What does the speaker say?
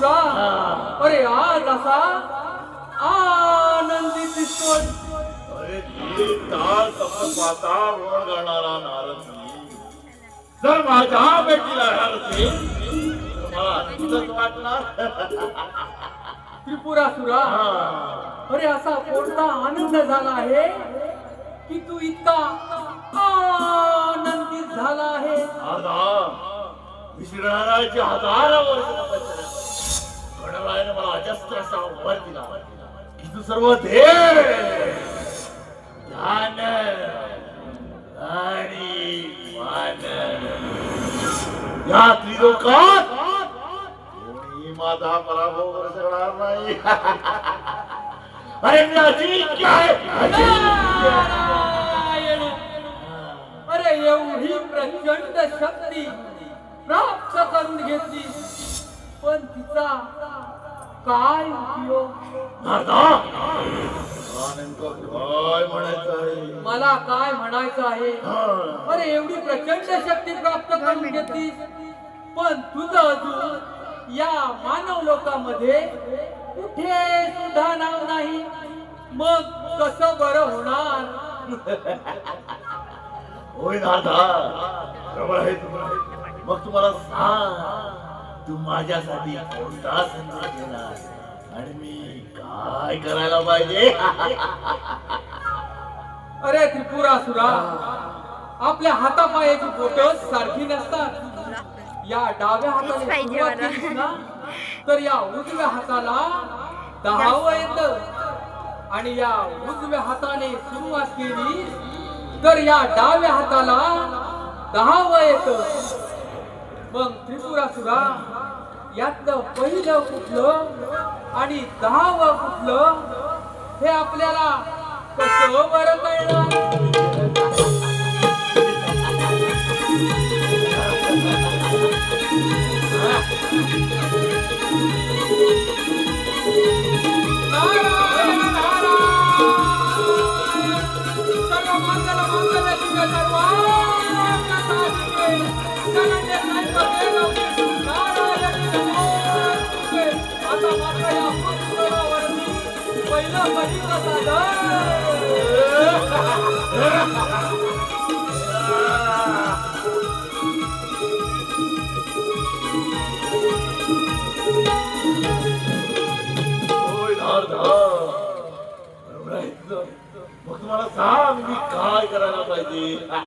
त्रिपुरासुरा, अरे आज असा आनंदी दिसतोय. अरे तपस्वाचा रोड करणारा नारद जर माझ्या भेटीला येणार असेल तर मला आनंदच वाटणार. त्रिपुरासुरा, अरे असा कोणता आनंद झाला आहे की तू इतका आनंदित झाला आहे. विश्रानाची हजारो वर्ष तपस्या गणरायाने मला अजस्त्र असा वर दिला की तू सर्व ध्यान आणि मान या त्रिलोकात कोणी माझा पराभव करू शकणार नाही. अरे मी अजिंक्य आहे. अरे एवढी प्रचंड शक्ती प्राप्त करून घेतली, पण तिचा काय उपयोग. काय म्हणायचं आहे मला काय म्हणायचं आहे. अरे एवढी प्रचंड शक्ती प्राप्त करून घेतली, पण तुझं अजून या मानव लोकांमध्ये कुठे सुद्धा नाव नाही. मग कसं बरं होणार. होय दादा, बरोबर आहे तुम्हाला. मग तुम्हाला सांग, तू माझ्यासाठी कोणता संदेश देणार आणि मी काय करायला पाहिजे. अरे त्रिपुरासुरा, आपल्या हातापायाची बोट सारखी नसतात. या डाव्या हाताने सुरुवात केली ना तर या उजव्या हाताला 10 येतं, आणि या उजव्या हाताने सुरुवात केली तर या डाव्या हाताला 10 येतं. मग त्रिपुरासुरा, यातलं पहिलं कुठलं आणि 10 कुठलं हे आपल्याला कसं बरं कळणार. मग तुम्हाला सांग, मी काय करायला पाहिजे.